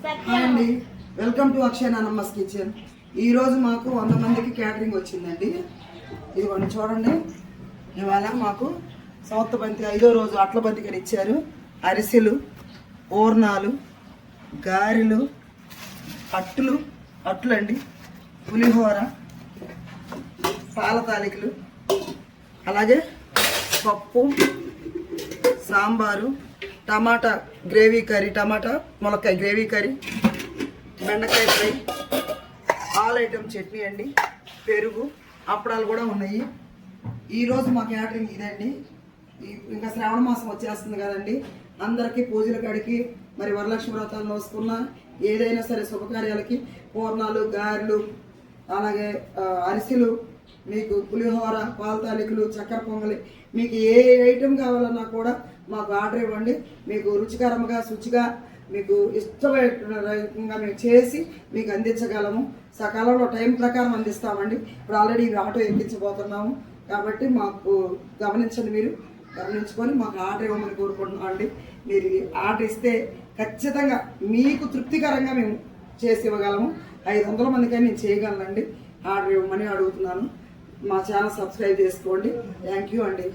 Hi అండి, welcome to Akshay నానమ్మస్ kitchen. ఈరోజు మాకు 100 మందికి క్యాటరింగ్ వచ్చిందండి. ఇదిగోండి చూడండి, ఇవాళ మాకు సంవత్సర బంతి 5వ రోజు అట్ల బంతికని ఇచ్చారు. అరిసెలు, ఓర్నాలు, గారెలు, అట్లండి, పులిహోర, పాల తాలికలు, అలాగే పప్పు, సాంబారు, టమాటా గ్రేవీ కర్రీ, టమాటా ములక్కాయ గ్రేవీ కర్రీ, బెండకాయ ఫ్రై, ఆల్ ఐటమ్ చట్నీ అండి, పెరుగు, అప్పడాలు కూడా ఉన్నాయి. ఈరోజు మా క్యాటరింగ్ ఇదండి. ఇంకా శ్రావణ మాసం వచ్చేస్తుంది కదండి, అందరికీ పూజల కాడికి మరి వరలక్ష్మి వ్రతాలు నోసుకున్న ఏదైనా సరే శుభకార్యాలకి పూర్ణాలు, గారెలు, అలాగే అరిసెలు, మీకు పులిహోర, పాల తాలికలు, చక్కెర పొంగలి, మీకు ఏ ఐటెం కావాలన్నా కూడా మాకు ఆర్డర్ ఇవ్వండి. మీకు రుచికరంగా శుచిగా మీకు ఇష్టమైనగా మేము చేసి మీకు అందించగలము. సకాలంలో టైం ప్రకారం అందిస్తామండి. ఇప్పుడు ఆల్రెడీ ఆటో ఎక్కించబోతున్నాము కాబట్టి మాకు గమనించుకొని మాకు ఆర్డర్ ఇవ్వమని కోరుకుంటున్నాం అండి. మీరు ఆర్డర్ ఇస్తే ఖచ్చితంగా మీకు తృప్తికరంగా మేము చేసి ఇవ్వగలము. 500 మందికైనా నేను చేయగలనండి. ఆర్డర్ ఇవ్వమని అడుగుతున్నాను. మా ఛానల్ సబ్స్క్రైబ్ చేసుకోండి. థ్యాంక్ యూ అండి.